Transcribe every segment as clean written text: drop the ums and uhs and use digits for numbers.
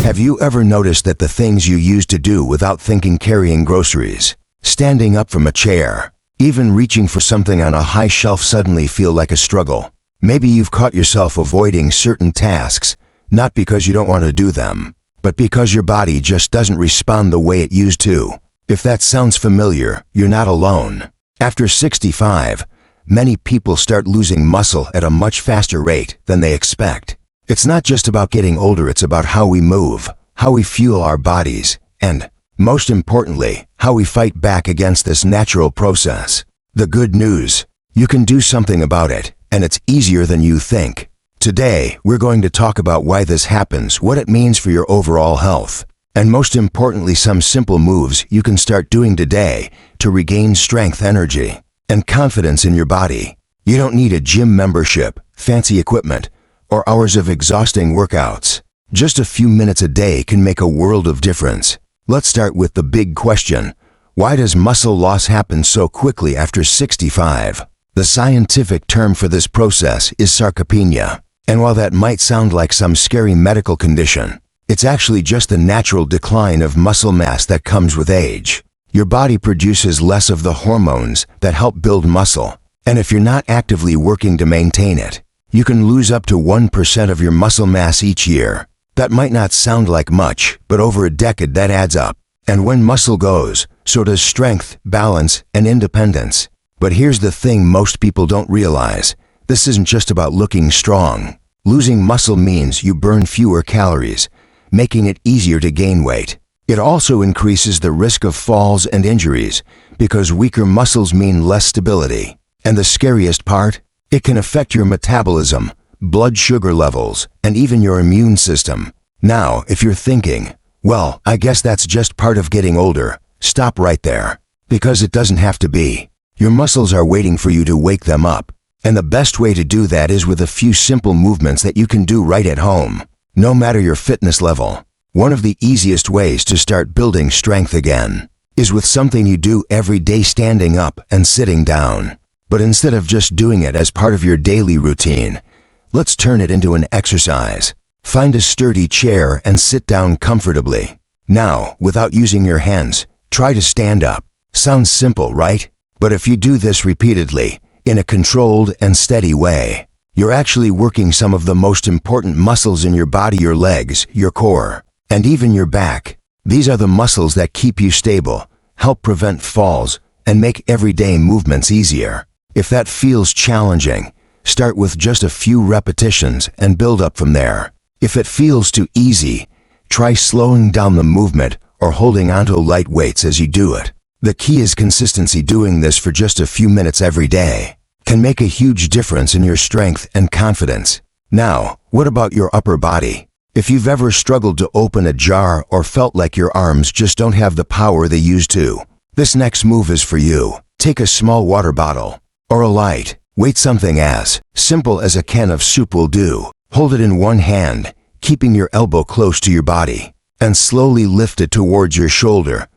Have you ever noticed that the things you used to do without thinking, carrying groceries, standing up from a chair, even reaching for something on a high shelf, suddenly feel like a struggle? Maybe you've caught yourself avoiding certain tasks, not because you don't want to do them, but because your body just doesn't respond the way it used to. If that sounds familiar, you're not alone. After 65, many people start losing muscle at a much faster rate than they expect. It's not just about getting older, it's about how we move, how we fuel our bodies, and, most importantly, how we fight back against this natural process. The good news: you can do something about it, and it's easier than you think. Today, we're going to talk about why this happens, what it means for your overall health, and most importantly, some simple moves you can start doing today to regain strength, energy, and confidence in your body. You don't need a gym membership, fancy equipment, or hours of exhausting workouts. Just a few minutes a day can make a world of difference. Let's start with the big question: why does muscle loss happen so quickly after 65? The scientific term for this process is sarcopenia. And while that might sound like some scary medical condition, it's actually just the natural decline of muscle mass that comes with age. Your body produces less of the hormones that help build muscle, and if you're not actively working to maintain it, you can lose up to 1% of your muscle mass each year. That might not sound like much, but over a decade that adds up. And when muscle goes, so does strength, balance, and independence. But here's the thing most people don't realize: this isn't just about looking strong. Losing muscle means you burn fewer calories, making it easier to gain weight. It also increases the risk of falls and injuries, because weaker muscles mean less stability. And the scariest part? It can affect your metabolism, blood sugar levels, and even your immune system. Now, if you're thinking, well, I guess that's just part of getting older, stop right there. Because it doesn't have to be. Your muscles are waiting for you to wake them up. And the best way to do that is with a few simple movements that you can do right at home, no matter your fitness level. One of the easiest ways to start building strength again is with something you do every day, standing up and sitting down. But instead of just doing it as part of your daily routine, let's turn it into an exercise. Find a sturdy chair and sit down comfortably. Now, without using your hands, try to stand up. Sounds simple, right? But if you do this repeatedly, in a controlled and steady way, you're actually working some of the most important muscles in your body: your legs, your core, and even your back. These are the muscles that keep you stable, help prevent falls, and make everyday movements easier. If that feels challenging, start with just a few repetitions and build up from there. If it feels too easy, try slowing down the movement or holding onto light weights as you do it. The key is consistency. Doing this for just a few minutes every day can make a huge difference in your strength and confidence. Now, what about your upper body? If you've ever struggled to open a jar or felt like your arms just don't have the power they used to, this next move is for you. Take a small water bottle or a light weight, something as simple as a can of soup will do. Hold it in one hand, keeping your elbow close to your body, and slowly lift it towards your shoulder,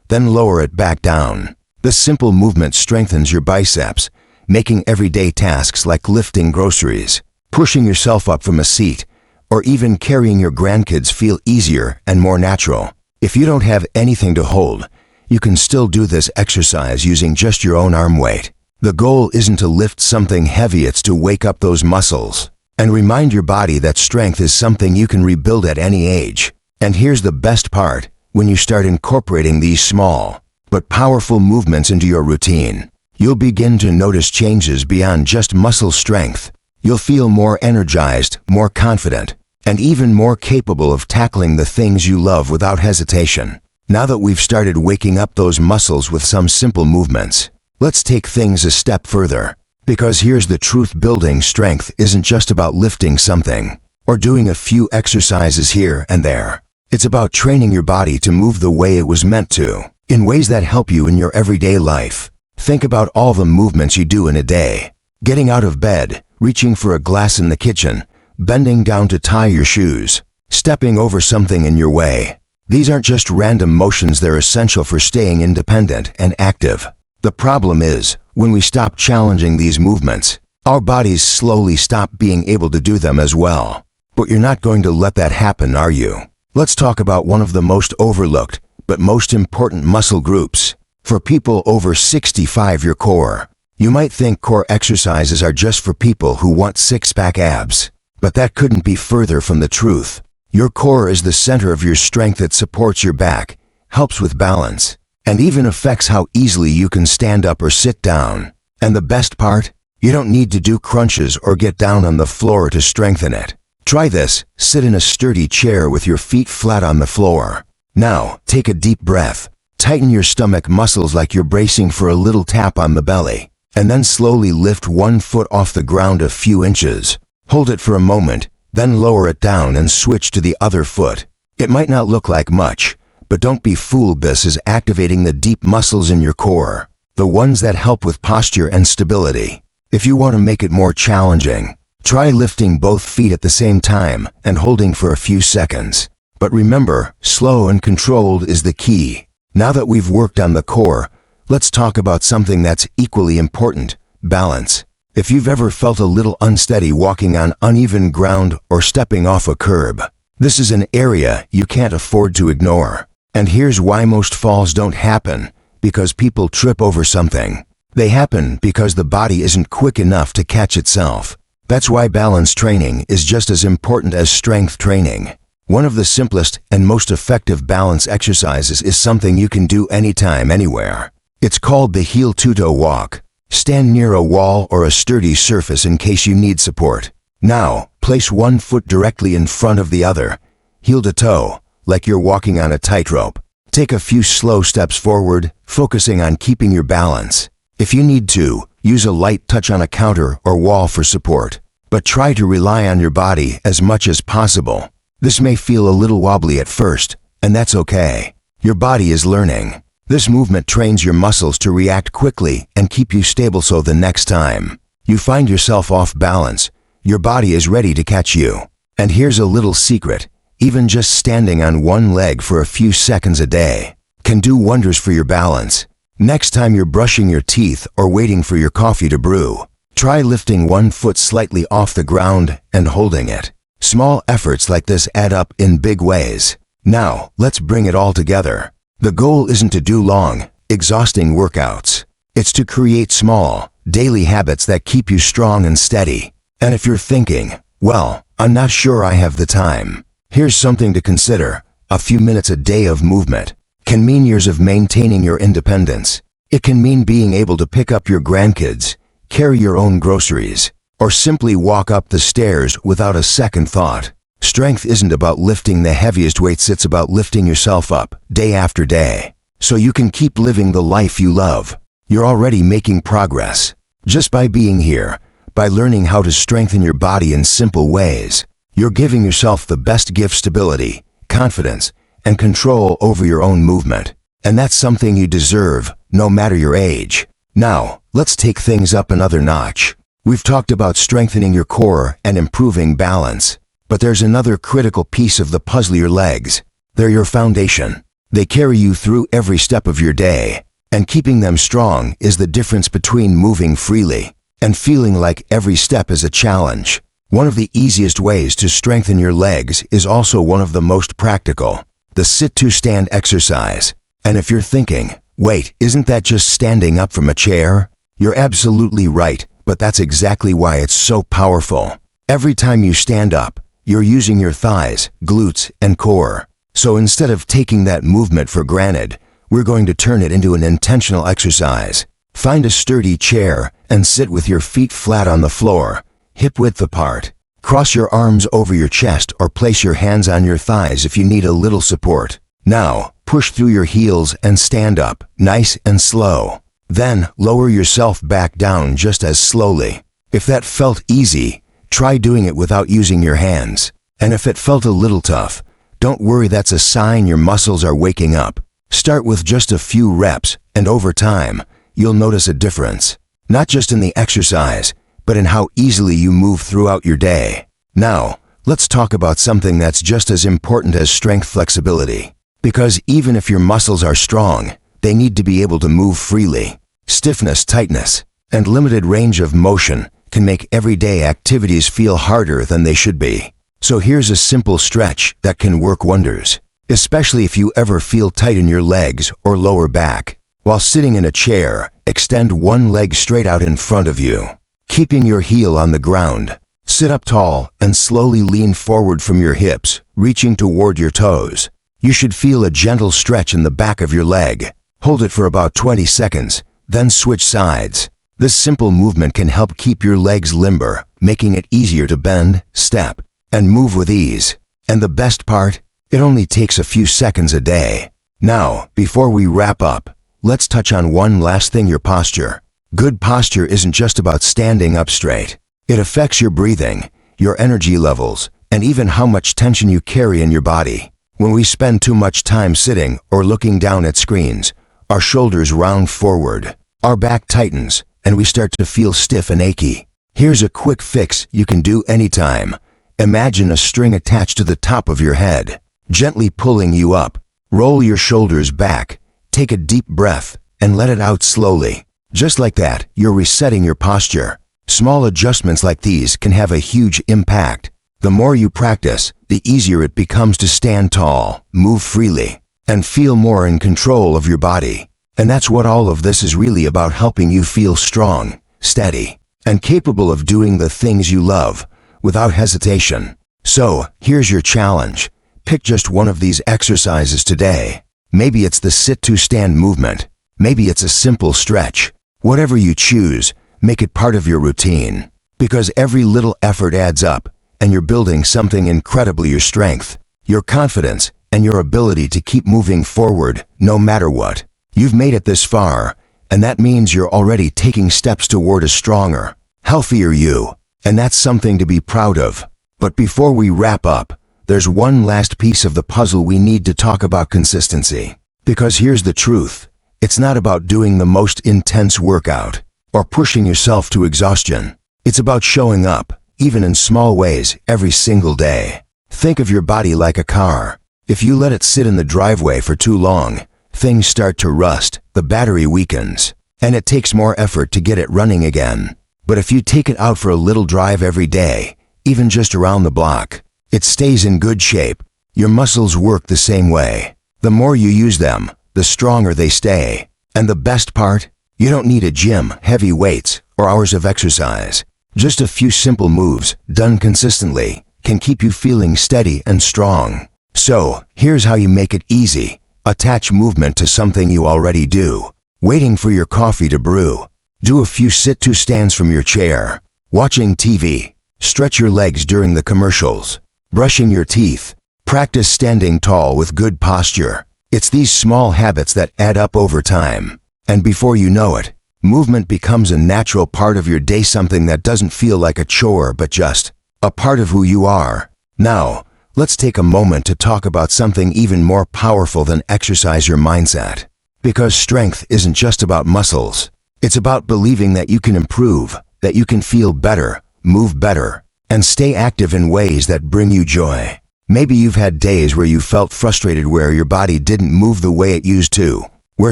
then lower it back down. This simple movement strengthens your biceps, making everyday tasks like lifting groceries, pushing yourself up from a seat, or even carrying your grandkids feel easier and more natural. If you don't have anything to hold, you can still do this exercise using just your own arm weight. The goal isn't to lift something heavy, it's to wake up those muscles and remind your body that strength is something you can rebuild at any age. And here's the best part: when you start incorporating these small but powerful movements into your routine, you'll begin to notice changes beyond just muscle strength. You'll feel more energized, more confident, and even more capable of tackling the things you love without hesitation. Now that we've started waking up those muscles with some simple movements, let's take things a step further. Because here's the truth: building strength isn't just about lifting something or doing a few exercises here and there. It's about training your body to move the way it was meant to, in ways that help you in your everyday life. Think about all the movements you do in a day. Getting out of bed, reaching for a glass in the kitchen, bending down to tie your shoes, stepping over something in your way. These aren't just random motions, they're essential for staying independent and active. The problem is, when we stop challenging these movements, our bodies slowly stop being able to do them as well. But you're not going to let that happen, are you? Let's talk about one of the most overlooked, but most important muscle groups. For people over 65, your core. You might think core exercises are just for people who want six-pack abs, but that couldn't be further from the truth. Your core is the center of your strength that supports your back, helps with balance, and even affects how easily you can stand up or sit down. And the best part? You don't need to do crunches or get down on the floor to strengthen it. Try this. Sit in a sturdy chair with your feet flat on the floor. Now, take a deep breath. Tighten your stomach muscles like you're bracing for a little tap on the belly. And then slowly lift one foot off the ground a few inches. Hold it for a moment, then lower it down and switch to the other foot. It might not look like much, but don't be fooled. This is activating the deep muscles in your core, the ones that help with posture and stability. If you want to make it more challenging, try lifting both feet at the same time and holding for a few seconds. But remember, slow and controlled is the key. Now that we've worked on the core, let's talk about something that's equally important: balance. If you've ever felt a little unsteady walking on uneven ground or stepping off a curb, this is an area you can't afford to ignore. And here's why: most falls don't happen because people trip over something. They happen because the body isn't quick enough to catch itself. That's why balance training is just as important as strength training. One of the simplest and most effective balance exercises is something you can do anytime, anywhere. It's called the heel-to-toe walk. Stand near a wall or a sturdy surface in case you need support. Now, place one foot directly in front of the other, heel to toe, like you're walking on a tightrope. Take a few slow steps forward, focusing on keeping your balance. If you need to, use a light touch on a counter or wall for support, but try to rely on your body as much as possible. This may feel a little wobbly at first, and that's okay. Your body is learning. This movement trains your muscles to react quickly and keep you stable, so the next time you find yourself off balance, your body is ready to catch you. And here's a little secret: even just standing on one leg for a few seconds a day can do wonders for your balance. Next time you're brushing your teeth or waiting for your coffee to brew, try lifting one foot slightly off the ground and holding it. Small efforts like this add up in big ways. Now, let's bring it all together. The goal isn't to do long, exhausting workouts. It's to create small, daily habits that keep you strong and steady. And if you're thinking, well, I'm not sure I have the time, here's something to consider. A few minutes a day of movement can mean years of maintaining your independence. It can mean being able to pick up your grandkids, carry your own groceries, or simply walk up the stairs without a second thought. Strength isn't about lifting the heaviest weights, it's about lifting yourself up day after day, so you can keep living the life you love. You're already making progress. Just by being here, by learning how to strengthen your body in simple ways, you're giving yourself the best gift: stability, confidence, and control over your own movement. And that's something you deserve, no matter your age. Now, let's take things up another notch. We've talked about strengthening your core and improving balance. But there's another critical piece of the puzzle: your legs. They're your foundation. They carry you through every step of your day. And keeping them strong is the difference between moving freely and feeling like every step is a challenge. One of the easiest ways to strengthen your legs is also one of the most practical: the sit-to-stand exercise. And if you're thinking, wait, isn't that just standing up from a chair? You're absolutely right, but that's exactly why it's so powerful. Every time you stand up, you're using your thighs, glutes, and core. So instead of taking that movement for granted, we're going to turn it into an intentional exercise. Find a sturdy chair and sit with your feet flat on the floor, hip-width apart. Cross your arms over your chest or place your hands on your thighs if you need a little support. Now, push through your heels and stand up, nice and slow. Then, lower yourself back down just as slowly. If that felt easy, try doing it without using your hands. And if it felt a little tough, don't worry, that's a sign your muscles are waking up. Start with just a few reps, and over time, you'll notice a difference. Not just in the exercise, but in how easily you move throughout your day. Now, let's talk about something that's just as important as strength: flexibility. Because even if your muscles are strong, they need to be able to move freely. Stiffness, tightness, and limited range of motion can make everyday activities feel harder than they should be. So here's a simple stretch that can work wonders, especially if you ever feel tight in your legs or lower back. While sitting in a chair, extend one leg straight out in front of you, keeping your heel on the ground. Sit up tall and slowly lean forward from your hips, reaching toward your toes. You should feel a gentle stretch in the back of your leg. Hold it for about 20 seconds, then switch sides. This simple movement can help keep your legs limber, making it easier to bend, step, and move with ease. And the best part? It only takes a few seconds a day. Now, before we wrap up, let's touch on one last thing: your posture. Good posture isn't just about standing up straight. It affects your breathing, your energy levels, and even how much tension you carry in your body. When we spend too much time sitting or looking down at screens, our shoulders round forward, our back tightens, and we start to feel stiff and achy. Here's a quick fix you can do anytime. Imagine a string attached to the top of your head, gently pulling you up. Roll your shoulders back, take a deep breath, and let it out slowly. Just like that, you're resetting your posture. Small adjustments like these can have a huge impact. The more you practice, the easier it becomes to stand tall, move freely, and feel more in control of your body. And that's what all of this is really about: helping you feel strong, steady, and capable of doing the things you love without hesitation. So, here's your challenge. Pick just one of these exercises today. Maybe it's the sit-to-stand movement. Maybe it's a simple stretch. Whatever you choose, make it part of your routine. Because every little effort adds up, and you're building something incredible: your strength, your confidence, and your ability to keep moving forward no matter what. You've made it this far, and that means you're already taking steps toward a stronger, healthier you. And that's something to be proud of. But before we wrap up, there's one last piece of the puzzle we need to talk about: consistency. Because here's the truth. It's not about doing the most intense workout or pushing yourself to exhaustion. It's about showing up, even in small ways, every single day. Think of your body like a car. If you let it sit in the driveway for too long, things start to rust, the battery weakens, and it takes more effort to get it running again. But if you take it out for a little drive every day, even just around the block, it stays in good shape. Your muscles work the same way. The more you use them, the stronger they stay. And the best part? You don't need a gym, heavy weights, or hours of exercise. Just a few simple moves, done consistently, can keep you feeling steady and strong. So, here's how you make it easy. Attach movement to something you already do. Waiting for your coffee to brew. Do a few sit-to-stands from your chair. Watching TV. Stretch your legs during the commercials. Brushing your teeth. Practice standing tall with good posture. It's these small habits that add up over time. And before you know it, movement becomes a natural part of your day, something that doesn't feel like a chore but just a part of who you are. Now, let's take a moment to talk about something even more powerful than exercise: your mindset. Because strength isn't just about muscles. It's about believing that you can improve, that you can feel better, move better, and stay active in ways that bring you joy. Maybe you've had days where you felt frustrated, where your body didn't move the way it used to, where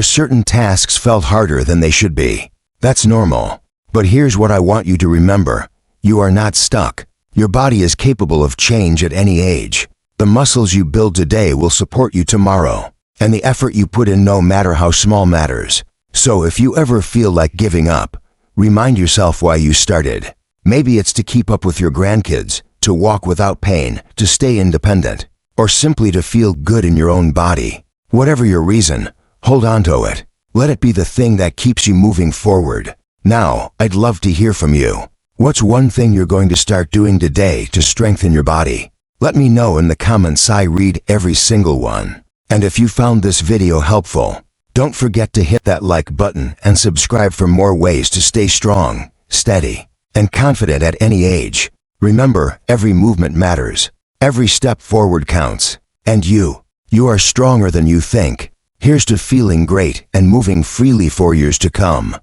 certain tasks felt harder than they should be. That's normal. But here's what I want you to remember. You are not stuck. Your body is capable of change at any age. The muscles you build today will support you tomorrow. And the effort you put in, no matter how small, matters. So if you ever feel like giving up, remind yourself why you started. Maybe it's to keep up with your grandkids, to walk without pain, to stay independent, or simply to feel good in your own body. Whatever your reason, hold on to it. Let it be the thing that keeps you moving forward. Now, I'd love to hear from you. What's one thing you're going to start doing today to strengthen your body? Let me know in the comments. I read every single one. And if you found this video helpful, don't forget to hit that like button and subscribe for more ways to stay strong, steady, and confident at any age. Remember, every movement matters. Every step forward counts. And you are stronger than you think. Here's to feeling great and moving freely for years to come.